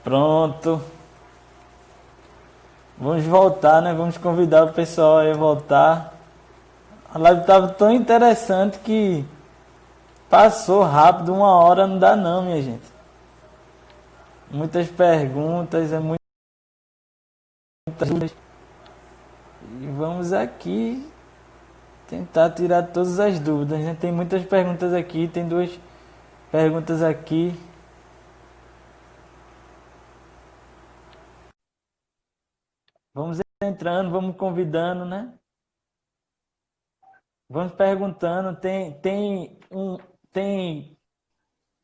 Pronto. Vamos voltar, né? Vamos convidar o pessoal a voltar. A live estava tão interessante que passou rápido, 1 hora não dá não, minha gente. Muitas perguntas, muitas dúvidas. E vamos aqui tentar tirar todas as dúvidas, né? Tem muitas perguntas aqui, tem 2 perguntas aqui. Vamos entrando, vamos convidando, né? Vamos perguntando. Tem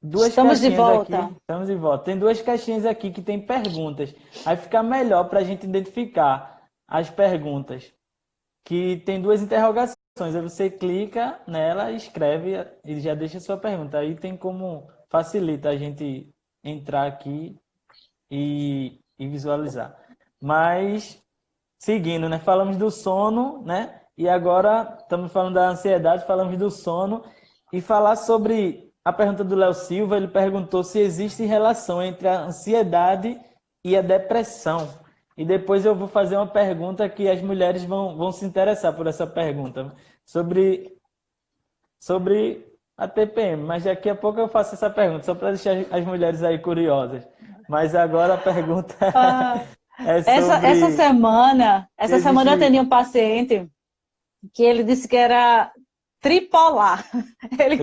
2 caixinhas aqui. Estamos de volta. Tem 2 caixinhas aqui que tem perguntas. Aí fica melhor para a gente identificar as perguntas. Que tem 2 interrogações. Aí você clica nela, escreve e já deixa a sua pergunta. Aí tem como facilita a gente entrar aqui e visualizar. Mas seguindo, né? Falamos do sono, né? E agora estamos falando da ansiedade, falamos do sono e falar sobre a pergunta do Léo Silva. Ele perguntou se existe relação entre a ansiedade e a depressão. E depois eu vou fazer uma pergunta que as mulheres vão se interessar por essa pergunta sobre a TPM. Mas daqui a pouco eu faço essa pergunta, só para deixar as mulheres aí curiosas. Mas agora a pergunta é sobre... Essa semana eu atendi um paciente que ele disse que era tripolar. Ele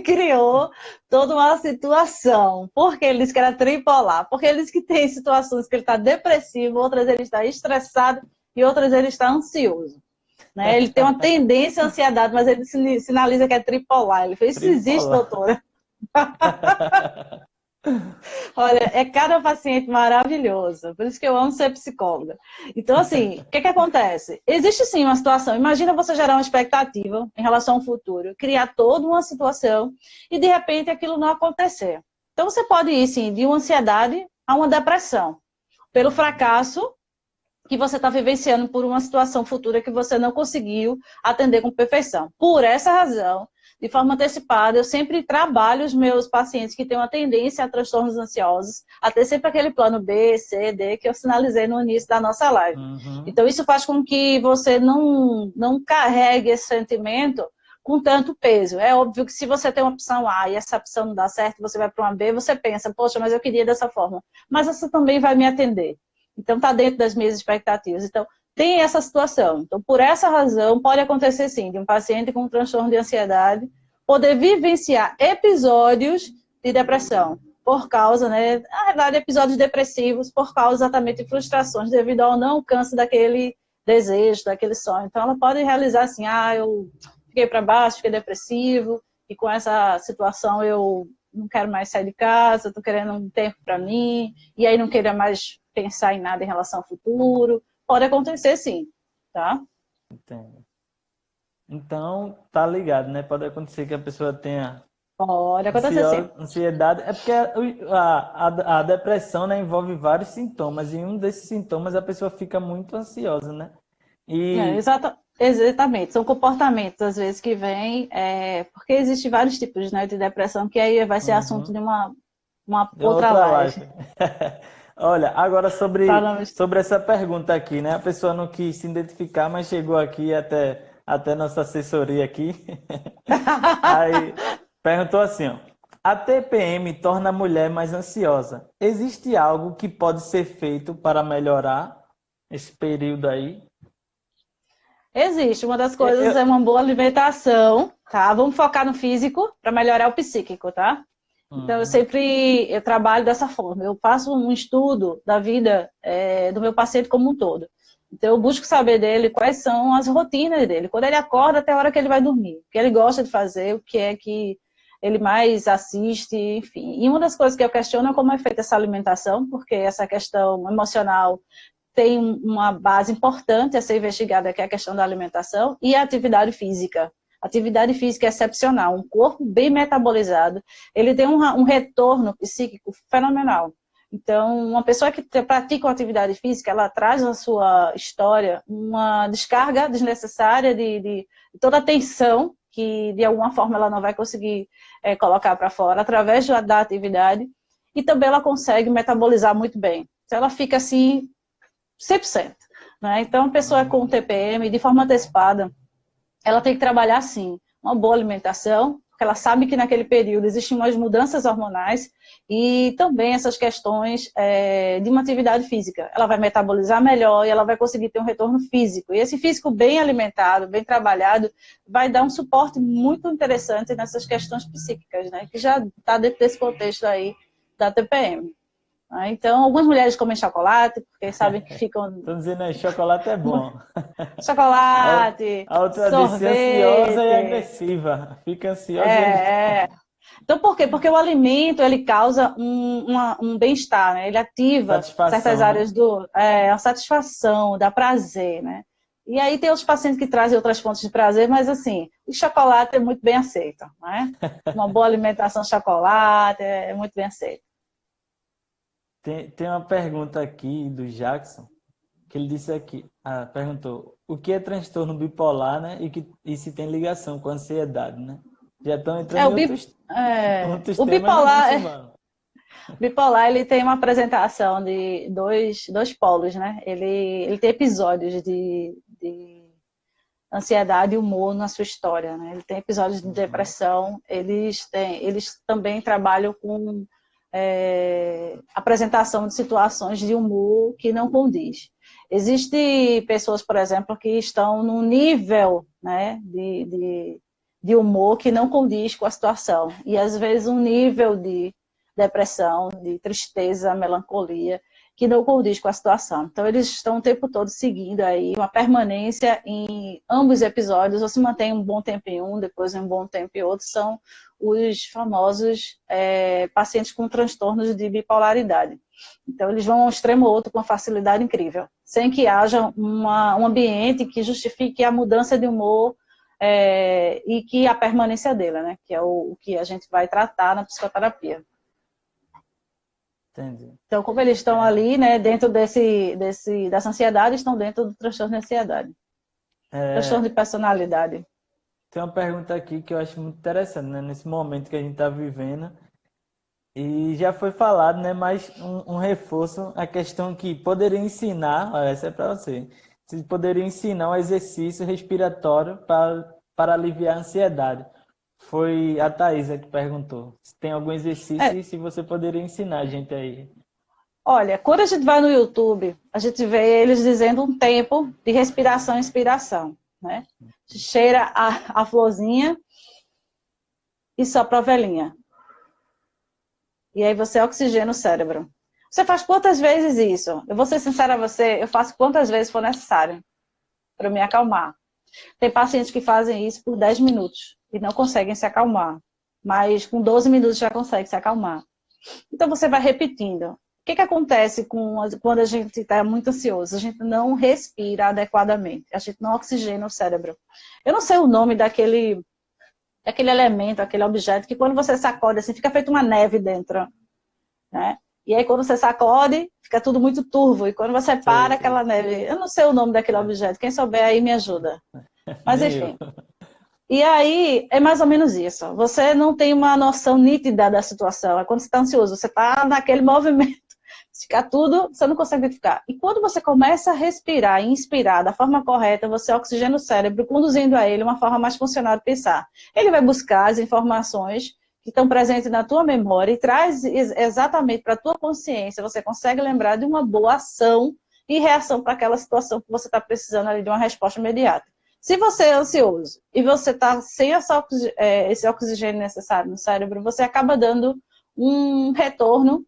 criou toda uma situação. Por que ele disse que era tripolar? Porque ele disse que tem situações que ele está depressivo, outras ele está estressado e outras ele está ansioso. Né? Ele tem uma tendência à ansiedade, mas ele sinaliza que é tripolar. Ele fez, isso existe, doutora? Olha, é cada paciente maravilhoso, por isso que eu amo ser psicóloga. Então, assim, o que acontece? Existe sim uma situação, imagina você gerar uma expectativa em relação ao futuro, criar toda uma situação e de repente aquilo não acontecer. Então você pode ir sim de uma ansiedade a uma depressão, pelo fracasso que você está vivenciando por uma situação futura que você não conseguiu atender com perfeição. Por essa razão, de forma antecipada, eu sempre trabalho os meus pacientes que têm uma tendência a transtornos ansiosos, a ter sempre aquele plano B, C, D, que eu sinalizei no início da nossa live. Então, isso faz com que você não carregue esse sentimento com tanto peso. É óbvio que se você tem uma opção A e essa opção não dá certo, você vai para uma B, você pensa, poxa, mas eu queria dessa forma. Mas essa também vai me atender. Então, está dentro das minhas expectativas. Então, tem essa situação. Então, por essa razão, pode acontecer, sim, de um paciente com um transtorno de ansiedade poder vivenciar episódios de depressão, por causa, né, na verdade, episódios depressivos, por causa exatamente de frustrações, devido ao não alcance daquele desejo, daquele sonho. Então, ela pode realizar assim, eu fiquei para baixo, fiquei depressivo, e com essa situação eu não quero mais sair de casa, estou querendo um tempo para mim, e aí não queira mais pensar em nada em relação ao futuro. Pode acontecer sim, tá? Entendo. Então, tá ligado, né? Pode acontecer que a pessoa tenha Pode acontecer sim. ansiedade. É porque a depressão, né, envolve vários sintomas, e um desses sintomas a pessoa fica muito ansiosa, né? Exatamente, são comportamentos, às vezes, que vêm, porque existem vários tipos, né, de depressão, que aí vai ser assunto de uma outra live. Olha, agora sobre essa pergunta aqui, né? A pessoa não quis se identificar, mas chegou aqui até nossa assessoria aqui. Aí perguntou assim, ó, a TPM torna a mulher mais ansiosa. Existe algo que pode ser feito para melhorar esse período aí? Existe. Uma das coisas é uma boa alimentação, tá? Vamos focar no físico para melhorar o psíquico, tá? Então, eu trabalho dessa forma. Eu faço um estudo da vida do meu paciente como um todo. Então, eu busco saber dele quais são as rotinas dele. Quando ele acorda até a hora que ele vai dormir. O que ele gosta de fazer, o que é que ele mais assiste, enfim. E uma das coisas que eu questiono é como é feita essa alimentação, porque essa questão emocional tem uma base importante a ser investigada, que é a questão da alimentação e a atividade física. Atividade física é excepcional, um corpo bem metabolizado, ele tem um retorno psíquico fenomenal. Então, uma pessoa que pratica uma atividade física, ela traz na sua história uma descarga desnecessária de toda a tensão que de alguma forma ela não vai conseguir colocar para fora através da atividade, e também ela consegue metabolizar muito bem. Então ela fica assim 100%. Né? Então a pessoa com TPM, de forma antecipada, ela tem que trabalhar sim, uma boa alimentação, porque ela sabe que naquele período existem umas mudanças hormonais e também essas questões de uma atividade física. Ela vai metabolizar melhor e ela vai conseguir ter um retorno físico. E esse físico bem alimentado, bem trabalhado, vai dar um suporte muito interessante nessas questões psíquicas, né? Que já está dentro desse contexto aí da TPM. Então, algumas mulheres comem chocolate, porque sabem que ficam... Estão dizendo aí, chocolate é bom. Chocolate, A outra disse ansiosa e sorvete. agressiva. Fica ansiosa e agressiva. Então, por quê? Porque o alimento, ele causa um bem-estar, né? Ele ativa certas áreas a satisfação, dá prazer, né? E aí tem os pacientes que trazem outras fontes de prazer, mas assim, o chocolate é muito bem aceito, né? Uma boa alimentação de chocolate é muito bem aceito. Tem uma pergunta aqui do Jackson, que ele disse aqui, perguntou, o que é transtorno bipolar, né? E se tem ligação com ansiedade, né? Já estão entrando em outros o temas, bipolar, bipolar, ele tem uma apresentação de dois polos, né? Ele tem episódios de ansiedade e humor na sua história, né? Ele tem episódios de depressão, eles também trabalham com apresentação de situações de humor que não condiz. Existem pessoas, por exemplo, que estão num nível, né, de humor que não condiz com a situação. E, às vezes, um nível de depressão, de tristeza, melancolia, que não condiz com a situação. Então, eles estão o tempo todo seguindo aí uma permanência em ambos os episódios, ou se mantém um bom tempo em um, depois um bom tempo em outro, são os famosos pacientes com transtornos de bipolaridade. Então, eles vão a um extremo ou outro com uma facilidade incrível, sem que haja um ambiente que justifique a mudança de humor e que a permanência dele, né? Que é o que a gente vai tratar na psicoterapia. Entendi. Então, como eles estão ali, né, dentro dessa ansiedade, estão dentro do transtorno de ansiedade. Transtorno de personalidade. Tem uma pergunta aqui que eu acho muito interessante, né? Nesse momento que a gente está vivendo. E já foi falado, né? Mas um reforço, a questão que poderia ensinar, olha, essa é para você. Você poderia ensinar um exercício respiratório para aliviar a ansiedade. Foi a Thaisa que perguntou. Se tem algum exercício e se você poderia ensinar a gente aí. Olha, quando a gente vai no YouTube, a gente vê eles dizendo um tempo de respiração e inspiração, né? Cheira a florzinha e sopra a velhinha. E aí você oxigena o cérebro. Você faz quantas vezes isso? Eu vou ser sincera a você, eu faço quantas vezes for necessário para me acalmar. Tem pacientes que fazem isso por 10 minutos e não conseguem se acalmar. Mas com 12 minutos já consegue se acalmar. Então você vai repetindo. O que acontece quando a gente está muito ansioso? A gente não respira adequadamente. A gente não oxigena o cérebro. Eu não sei o nome daquele elemento, aquele objeto, que quando você sacode, assim, fica feito uma neve dentro. Né? E aí quando você sacode, fica tudo muito turvo. E quando você para, aquela neve... Eu não sei o nome daquele objeto. Quem souber aí me ajuda. Mas enfim. E aí, é mais ou menos isso. Você não tem uma noção nítida da situação. É quando você está ansioso, você está naquele movimento. Fica tudo, você não consegue identificar. E quando você começa a respirar e inspirar da forma correta, você oxigena o cérebro, conduzindo a ele uma forma mais funcional de pensar. Ele vai buscar as informações que estão presentes na tua memória e traz exatamente para a tua consciência. Você consegue lembrar de uma boa ação e reação para aquela situação que você está precisando ali de uma resposta imediata. Se você é ansioso e você está sem esse oxigênio necessário no cérebro, você acaba dando um retorno,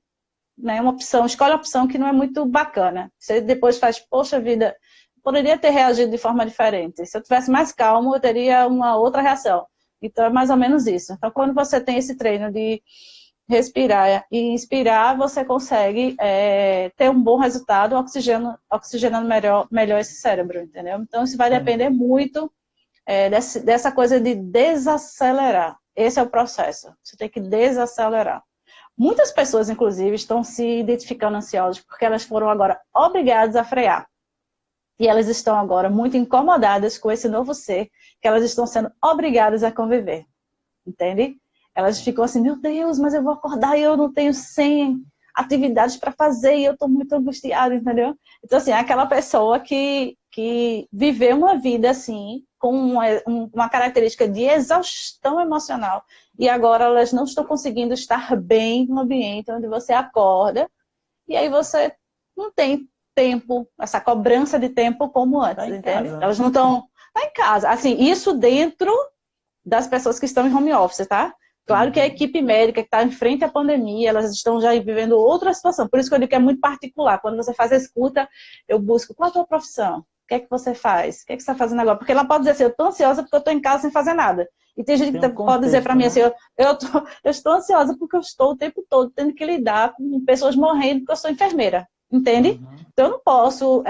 né, uma opção, escolhe uma opção que não é muito bacana. Você depois faz, poxa vida, poderia ter reagido de forma diferente. Se eu tivesse mais calmo, eu teria uma outra reação. Então é mais ou menos isso. Então quando você tem esse treino de respirar e inspirar, você consegue ter um bom resultado oxigenando melhor esse cérebro, entendeu? Então isso vai depender muito dessa coisa de desacelerar. Esse é o processo. Você tem que desacelerar. Muitas pessoas, inclusive, estão se identificando ansiosas porque elas foram agora obrigadas a frear. E elas estão agora muito incomodadas com esse novo ser que elas estão sendo obrigadas a conviver. Entende? Elas ficam assim, meu Deus, mas eu vou acordar e eu não tenho 100 atividades para fazer e eu estou muito angustiada, entendeu? Então, assim, é aquela pessoa que viveu uma vida assim, com uma característica de exaustão emocional e agora elas não estão conseguindo estar bem no ambiente onde você acorda e aí você não tem tempo, essa cobrança de tempo como antes, Tá em entende? casa. Elas não estão em casa. Assim, isso dentro das pessoas que estão em home office, tá? Claro que a equipe médica que está em frente à pandemia, elas estão já vivendo outra situação. Por isso que eu digo que é muito particular. Quando você faz a escuta, eu busco qual a tua profissão? O que é que você faz? O que é que você está fazendo agora? Porque ela pode dizer assim, eu estou ansiosa porque eu estou em casa sem fazer nada. E tem gente que pode dizer para mim assim, eu estou ansiosa porque eu estou o tempo todo tendo que lidar com pessoas morrendo porque eu sou enfermeira. Entende? Então eu não posso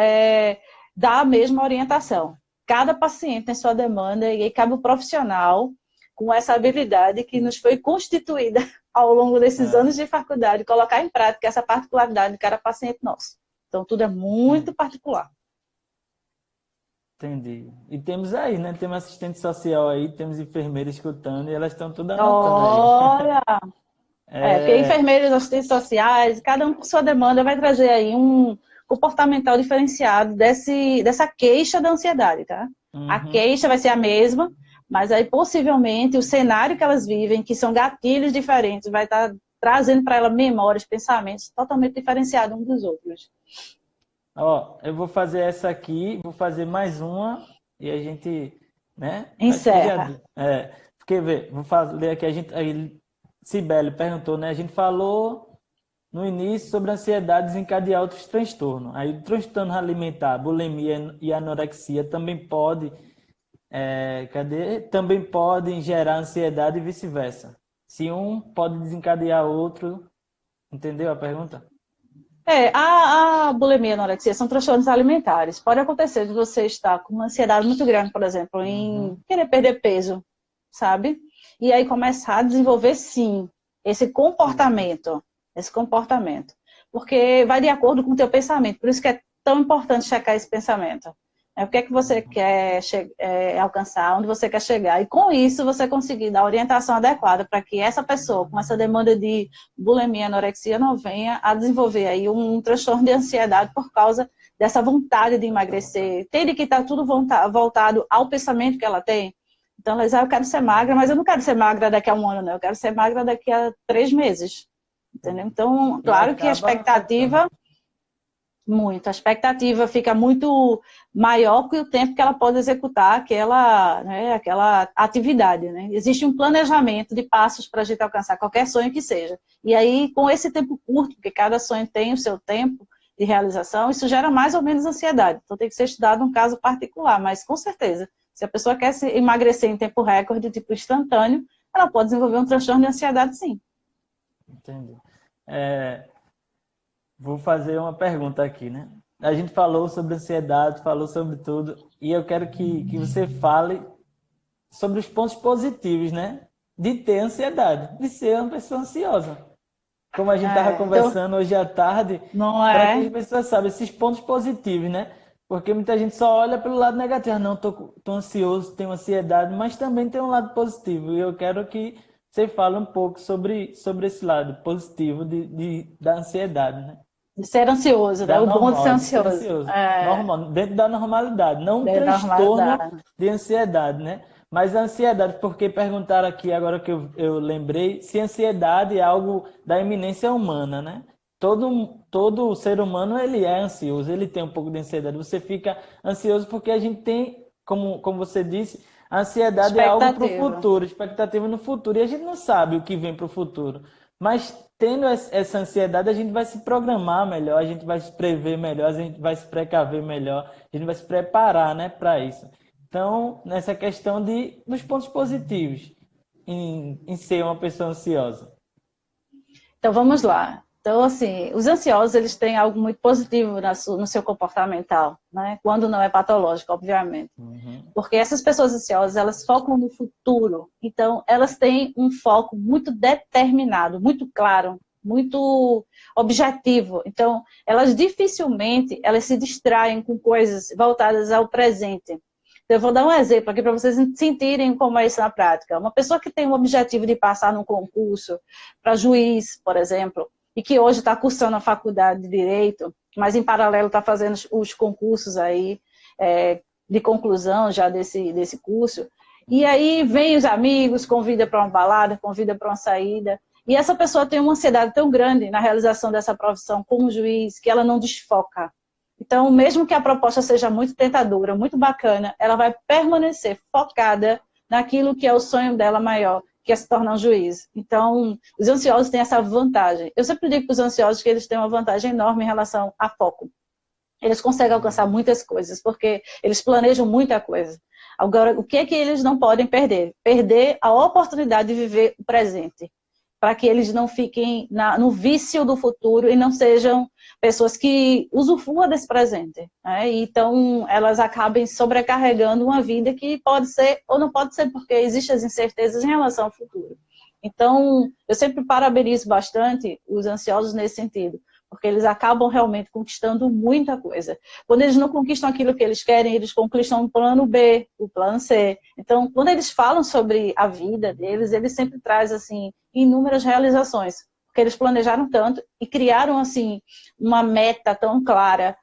dar a mesma orientação. Cada paciente tem sua demanda e aí cabe o profissional com essa habilidade que nos foi constituída ao longo desses anos de faculdade, colocar em prática essa particularidade de cada paciente nosso. Então, tudo é muito particular. Entendi. E temos aí, né? Temos assistente social aí, temos enfermeiras escutando e elas estão tudo anotando aí. Olha! Porque enfermeiros, assistentes sociais, cada um com sua demanda vai trazer aí um comportamental diferenciado dessa queixa da ansiedade, tá? A queixa vai ser a mesma, mas aí possivelmente o cenário que elas vivem, que são gatilhos diferentes, vai estar trazendo para ela memórias, pensamentos totalmente diferenciados uns dos outros. Ó, eu vou fazer essa aqui, vou fazer mais uma e a gente, né? Encerra. Porque, vê, vou ler aqui, Cibele perguntou, né? A gente falou no início sobre ansiedade desencadear outros transtornos. Aí o transtorno alimentar, bulimia e anorexia também pode também podem gerar ansiedade e vice-versa. Se um pode desencadear outro, entendeu a pergunta? A bulimia e a anorexia são transtornos alimentares. Pode acontecer de você estar com uma ansiedade muito grande, por exemplo, em querer perder peso, sabe? E aí começar a desenvolver, sim, esse comportamento. Porque vai de acordo com o teu pensamento. Por isso que é tão importante checar esse pensamento. O que é que você quer alcançar, onde você quer chegar. E com isso você conseguir dar a orientação adequada para que essa pessoa com essa demanda de bulimia, anorexia, não venha a desenvolver aí um transtorno de ansiedade por causa dessa vontade de emagrecer. Tem que estar tudo voltado ao pensamento que ela tem. Então ela diz, eu quero ser magra, mas eu não quero ser magra daqui a um ano, não. Eu quero ser magra daqui a 3 meses. Entendeu? Então, claro que a expectativa... Muito. A expectativa fica muito maior que o tempo que ela pode executar aquela atividade, né? Existe um planejamento de passos para a gente alcançar qualquer sonho que seja. E aí, com esse tempo curto, porque cada sonho tem o seu tempo de realização, isso gera mais ou menos ansiedade. Então, tem que ser estudado um caso particular, mas com certeza, se a pessoa quer se emagrecer em tempo recorde, tipo instantâneo, ela pode desenvolver um transtorno de ansiedade, sim. Entendi. Vou fazer uma pergunta aqui, né? A gente falou sobre ansiedade, falou sobre tudo, e eu quero que você fale sobre os pontos positivos, né? De ter ansiedade, de ser uma pessoa ansiosa. Como a gente estava conversando hoje à tarde, para que as pessoas saibam esses pontos positivos, né? Porque muita gente só olha pelo lado negativo. Não, tô ansioso, tenho ansiedade, mas também tem um lado positivo. E eu quero que você fale um pouco sobre esse lado positivo da ansiedade, né? De ser ansioso, né? O bom de ser ansioso. Normal, dentro da normalidade, não um transtorno de ansiedade, né? Mas a ansiedade, porque perguntaram aqui, agora que eu lembrei, se ansiedade é algo da iminência humana, né? Todo ser humano, ele é ansioso, ele tem um pouco de ansiedade. Você fica ansioso porque a gente tem, como você disse, a ansiedade é algo para o futuro, expectativa no futuro. E a gente não sabe o que vem para o futuro. Mas tendo essa ansiedade, a gente vai se programar melhor, a gente vai se prever melhor, a gente vai se precaver melhor, a gente vai se preparar, né, para isso. Então, nessa questão dos pontos positivos em ser uma pessoa ansiosa. Então, vamos lá. Então, assim, os ansiosos, eles têm algo muito positivo no seu comportamental, né? Quando não é patológico, obviamente. Porque essas pessoas ansiosas, elas focam no futuro. Então, elas têm um foco muito determinado, muito claro muito objetivo. Então, elas dificilmente elas se distraem com coisas voltadas ao presente. Então, eu vou dar um exemplo aqui para vocês sentirem como é isso na prática. Uma pessoa que tem o objetivo de passar num concurso para juiz, por exemplo, e que hoje está cursando a faculdade de Direito, mas em paralelo está fazendo os concursos aí, de conclusão já desse curso, e aí vem os amigos, convida para uma balada, convida para uma saída, e essa pessoa tem uma ansiedade tão grande na realização dessa profissão como juiz, que ela não desfoca. Então, mesmo que a proposta seja muito tentadora, muito bacana, ela vai permanecer focada naquilo que é o sonho dela maior, que é se tornar um juiz. Então, os ansiosos têm essa vantagem. Eu sempre digo para os ansiosos que eles têm uma vantagem enorme em relação a foco. Eles conseguem alcançar muitas coisas, porque eles planejam muita coisa. Agora, o que é que eles não podem perder? Perder a oportunidade de viver o presente, para que eles não fiquem no vício do futuro e não sejam pessoas que usufruam desse presente, né? Então, elas acabem sobrecarregando uma vida que pode ser ou não pode ser, porque existem as incertezas em relação ao futuro. Então, eu sempre parabenizo bastante os ansiosos nesse sentido, porque eles acabam realmente conquistando muita coisa. Quando eles não conquistam aquilo que eles querem, eles conquistam o plano B, o plano C. Então, quando eles falam sobre a vida deles, eles sempre trazem, assim, inúmeras realizações, porque eles planejaram tanto e criaram, assim, uma meta tão clara,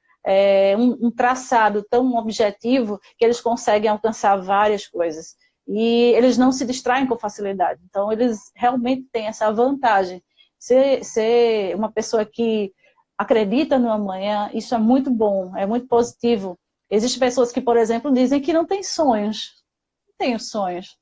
um traçado tão objetivo, que eles conseguem alcançar várias coisas. E eles não se distraem com facilidade. Então, eles realmente têm essa vantagem. Ser uma pessoa que acredita no amanhã, isso é muito bom, é muito positivo. Existem pessoas que, por exemplo, dizem que não têm sonhos. Não tenho sonhos.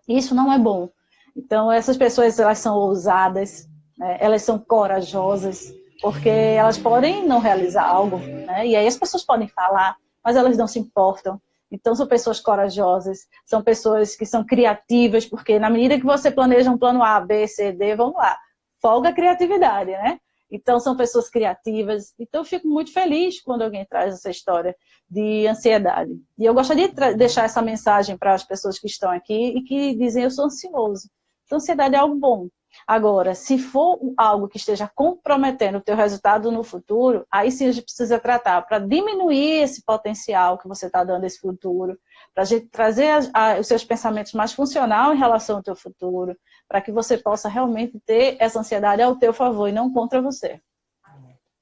Isso não é bom. Então, essas pessoas, elas são ousadas, né? Elas são corajosas, porque elas podem não realizar algo, né? E aí as pessoas podem falar, mas elas não se importam. Então, são pessoas corajosas, são pessoas que são criativas, porque na medida que você planeja um plano A, B, C, D, vamos lá, folga a criatividade, né? Então, são pessoas criativas. Então, eu fico muito feliz quando alguém traz essa história de ansiedade. E eu gostaria de deixar essa mensagem para as pessoas que estão aqui e que dizem, eu sou ansioso. Então, ansiedade é algo bom. Agora, se for algo que esteja comprometendo o teu resultado no futuro, aí sim a gente precisa tratar para diminuir esse potencial que você está dando a esse futuro, para a gente trazer os seus pensamentos mais funcional em relação ao teu futuro, para que você possa realmente ter essa ansiedade ao teu favor e não contra você.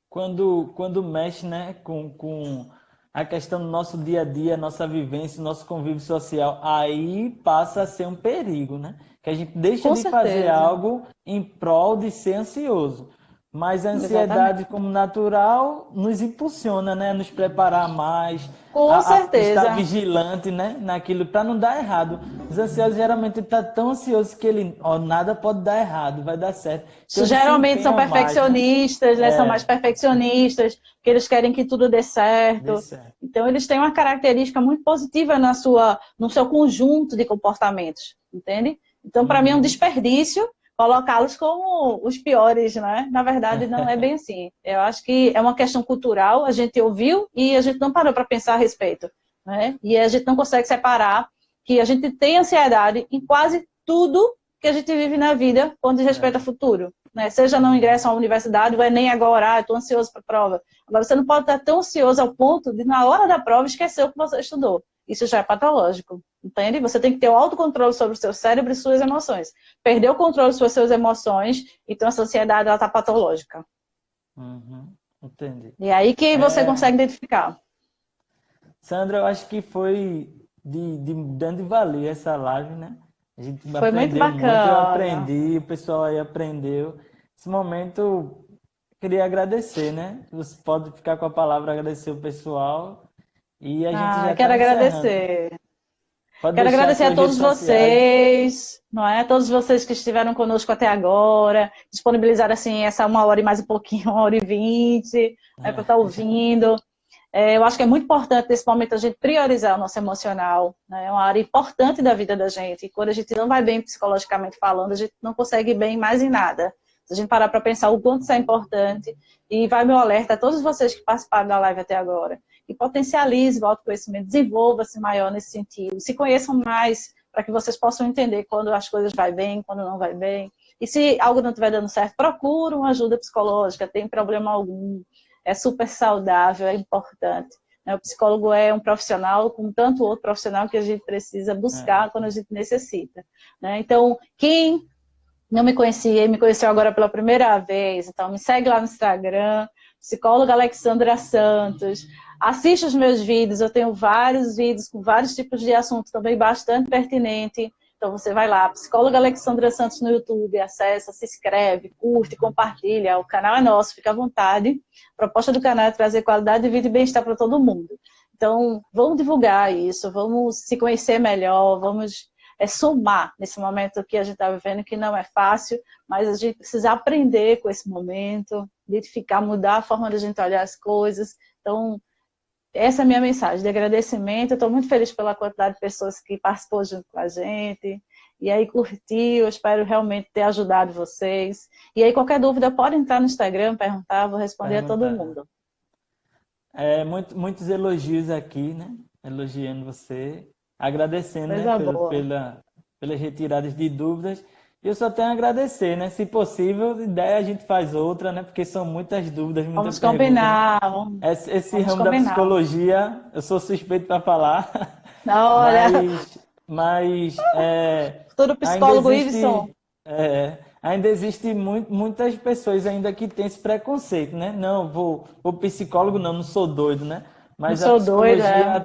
Quando mexe, né, com a questão do nosso dia a dia, nossa vivência, nosso convívio social, aí passa a ser um perigo, né? Que a gente deixa de fazer algo em prol de ser ansioso. Mas a ansiedade, como natural, nos impulsiona, né? A nos preparar mais, com certeza. Estar vigilante, né? Naquilo, para não dar errado. Os ansiosos geralmente estão tão ansiosos que nada pode dar errado, vai dar certo. Então, geralmente são perfeccionistas, mais, né? São mais perfeccionistas, porque eles querem que tudo dê certo. Então, eles têm uma característica muito positiva no seu conjunto de comportamentos, entende? Então, para mim, é um desperdício colocá-los como os piores, né? Na verdade, não é bem assim. Eu acho que é uma questão cultural, a gente ouviu e a gente não parou para pensar a respeito, né? E a gente não consegue separar que a gente tem ansiedade em quase tudo que a gente vive na vida quando diz respeito ao futuro, né? Seja no ingresso à universidade, o Enem agora, estou ansioso para a prova. Agora, você não pode estar tão ansioso ao ponto de, na hora da prova, esquecer o que você estudou. Isso já é patológico, entende? Você tem que ter o autocontrole sobre o seu cérebro e suas emoções. Perder o controle sobre as suas emoções, então essa ansiedade está patológica. Entendi. E aí que você consegue identificar. Sandra, eu acho que foi de grande valia essa live, né? A gente foi muito bacana. Eu aprendi, o pessoal aí aprendeu. Esse momento, queria agradecer, né? Você pode ficar com a palavra, agradecer o pessoal. E a gente já quero agradecer. Quero agradecer a todos vocês, não é? Todos vocês que estiveram conosco até agora, disponibilizaram assim essa 1h e mais um pouquinho, 1h20, para estar ouvindo. Eu acho que é muito importante nesse momento a gente priorizar o nosso emocional, né? É uma área importante da vida da gente. E quando a gente não vai bem psicologicamente falando, a gente não consegue ir bem mais em nada. Se a gente parar para pensar o quanto isso é importante, e vai meu alerta a todos vocês que participaram da live até agora, e potencialize o autoconhecimento, desenvolva-se maior nesse sentido, se conheçam mais para que vocês possam entender quando as coisas vai bem, quando não vai bem. E se algo não estiver dando certo, procura uma ajuda psicológica, tem problema algum, é super saudável, é importante. O psicólogo é um profissional, como tanto outro profissional, que a gente precisa buscar quando a gente necessita. Então, quem não me conhecia e me conheceu agora pela primeira vez, então me segue lá no Instagram, psicóloga Alexandra Santos, assiste os meus vídeos, eu tenho vários vídeos com vários tipos de assuntos também bastante pertinente. Então você vai lá, psicóloga Alexandra Santos no YouTube, acessa, se inscreve, curte, compartilha, o canal é nosso, fica à vontade. A proposta do canal é trazer qualidade de vida e bem-estar para todo mundo. Então vamos divulgar isso, vamos se conhecer melhor, vamos somar nesse momento que a gente está vivendo, que não é fácil, mas a gente precisa aprender com esse momento, identificar, mudar a forma de a gente olhar as coisas. Então, essa é a minha mensagem de agradecimento. Eu estou muito feliz pela quantidade de pessoas que participou junto com a gente, e aí curtiu, eu espero realmente ter ajudado vocês. E aí, qualquer dúvida, pode entrar no Instagram, perguntar, vou responder a todo mundo. Muitos elogios aqui, né? Elogiando você, agradecendo, né, pelas retiradas de dúvidas. Eu só tenho a agradecer, né? Se possível, ideia a gente faz outra, né? Porque são muitas dúvidas, muitas perguntas. Combinar. Esse ramo da psicologia, eu sou suspeito para falar. Olha. Mas todo psicólogo Iveson. Ainda existe muitas pessoas ainda que têm esse preconceito, né? Não, vou psicólogo, não sou doido, né? Mas a psicologia,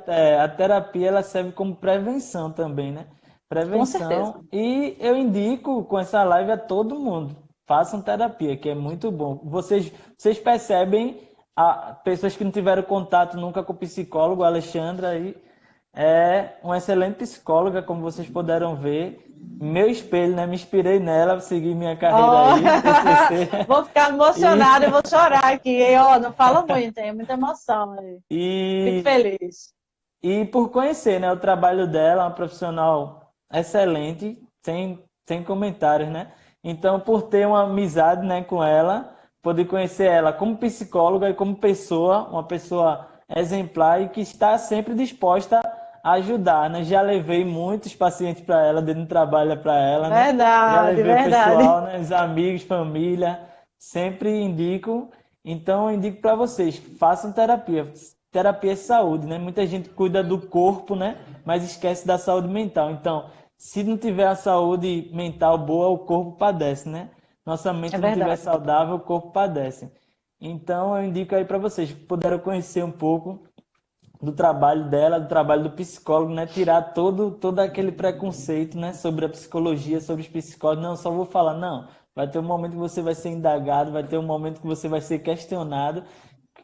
a terapia, ela serve como prevenção também, né? Prevenção. Com certeza. E eu indico com essa live a todo mundo. Façam terapia, que é muito bom. Vocês percebem, pessoas que não tiveram contato nunca com o psicólogo, a Alexandra aí é uma excelente psicóloga, como vocês puderam ver. Meu espelho, né? Me inspirei nela, segui minha carreira aí. TCC. Vou ficar emocionada, eu vou chorar aqui. Não fala muito, tem muita emoção aí. Fico feliz. E por conhecer, né, o trabalho dela, uma profissional excelente, sem comentários, né? Então, por ter uma amizade, né, com ela, poder conhecer ela como psicóloga e como pessoa, uma pessoa exemplar e que está sempre disposta a ajudar, né? Já levei muitos pacientes para ela, dando trabalho para ela, né? Verdade, já levei verdade. O pessoal, né? Os amigos, família, sempre indico. Então, eu indico para vocês, façam terapia. Terapia é saúde, né? Muita gente cuida do corpo, né? Mas esquece da saúde mental. Então, se não tiver a saúde mental boa, o corpo padece, né? Nossa mente não estiver saudável, o corpo padece. Então, eu indico aí para vocês, puderam conhecer um pouco do trabalho dela, do trabalho do psicólogo, né? Tirar todo aquele preconceito, né? Sobre a psicologia, sobre os psicólogos. Não, só vou falar, não. Vai ter um momento que você vai ser indagado, vai ter um momento que você vai ser questionado,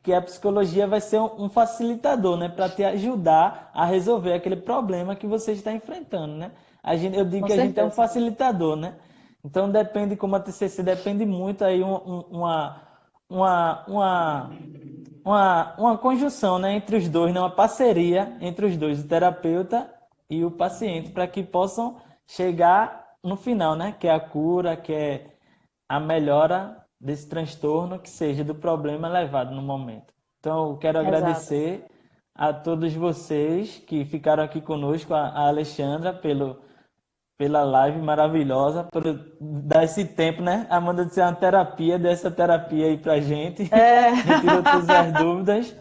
que a psicologia vai ser um facilitador, né? Para te ajudar a resolver aquele problema que você está enfrentando, né? Eu digo que a gente é um facilitador, né? Então depende, como a TCC depende muito aí uma conjunção, né, entre os dois, né, uma parceria entre os dois, o terapeuta e o paciente, para que possam chegar no final, né, que é a cura, que é a melhora desse transtorno, que seja do problema levado no momento. Então, eu quero agradecer a todos vocês que ficaram aqui conosco, a Alexandra, pela live maravilhosa, por dar esse tempo, né? Amanda de ser uma terapia, dessa terapia aí pra gente. Retirou todas as dúvidas.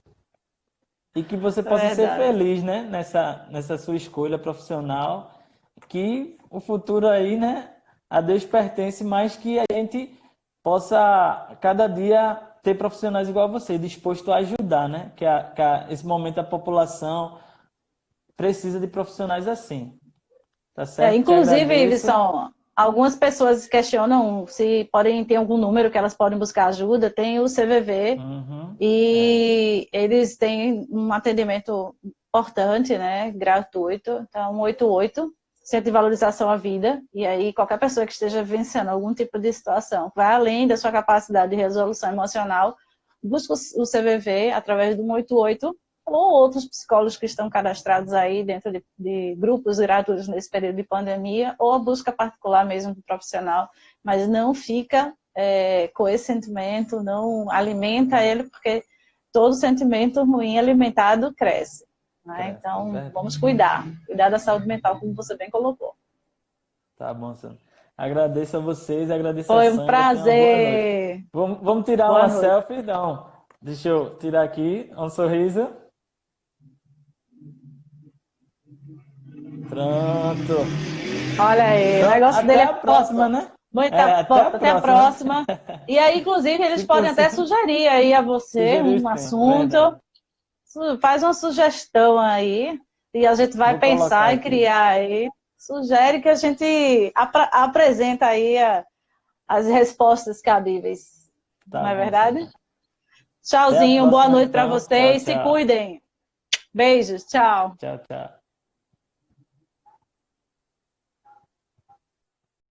E que você possa ser feliz, né? Nessa sua escolha profissional. Que o futuro aí, né? A Deus pertence, mas que a gente possa, cada dia, ter profissionais igual a você, disposto a ajudar, né? Que esse momento a população precisa de profissionais assim. Tá certo? Inclusive, Iveson, algumas pessoas questionam se podem ter algum número que elas podem buscar ajuda. Tem o CVV e eles têm um atendimento importante, né, gratuito. Então, 188, Centro de Valorização à Vida. E aí, qualquer pessoa que esteja vivenciando algum tipo de situação, vai além da sua capacidade de resolução emocional, busca o CVV através do 188 ou outros psicólogos que estão cadastrados aí dentro de grupos gratuitos nesse período de pandemia, ou a busca particular mesmo do profissional, mas não fica com esse sentimento, não alimenta ele, porque todo sentimento ruim alimentado cresce. Né? Então, vamos cuidar da saúde mental, como você bem colocou. Tá bom, Sandra. Agradeço a vocês, agradeço a Foi Sandra. um prazer. Vamos tirar boa uma noite. selfie? Não. Deixa eu tirar aqui um sorriso. Pronto. Olha aí, Então, o negócio até dele é a próxima, foto. né? Muita foto, até a próxima. E aí, inclusive, eles Se podem até possível, sugerir aí a você sugerir um os temas, verdade. assunto. Faz uma sugestão aí e a gente vai Vou colocar pensar e aqui. criar aí. Sugere que a gente apresenta aí as respostas cabíveis. Tá Não é bom, verdade? Sandra. Até a Tchauzinho, boa próxima, noite para então. Tchau, vocês. Se tchau. cuidem. Beijos, tchau. Tchau, tchau.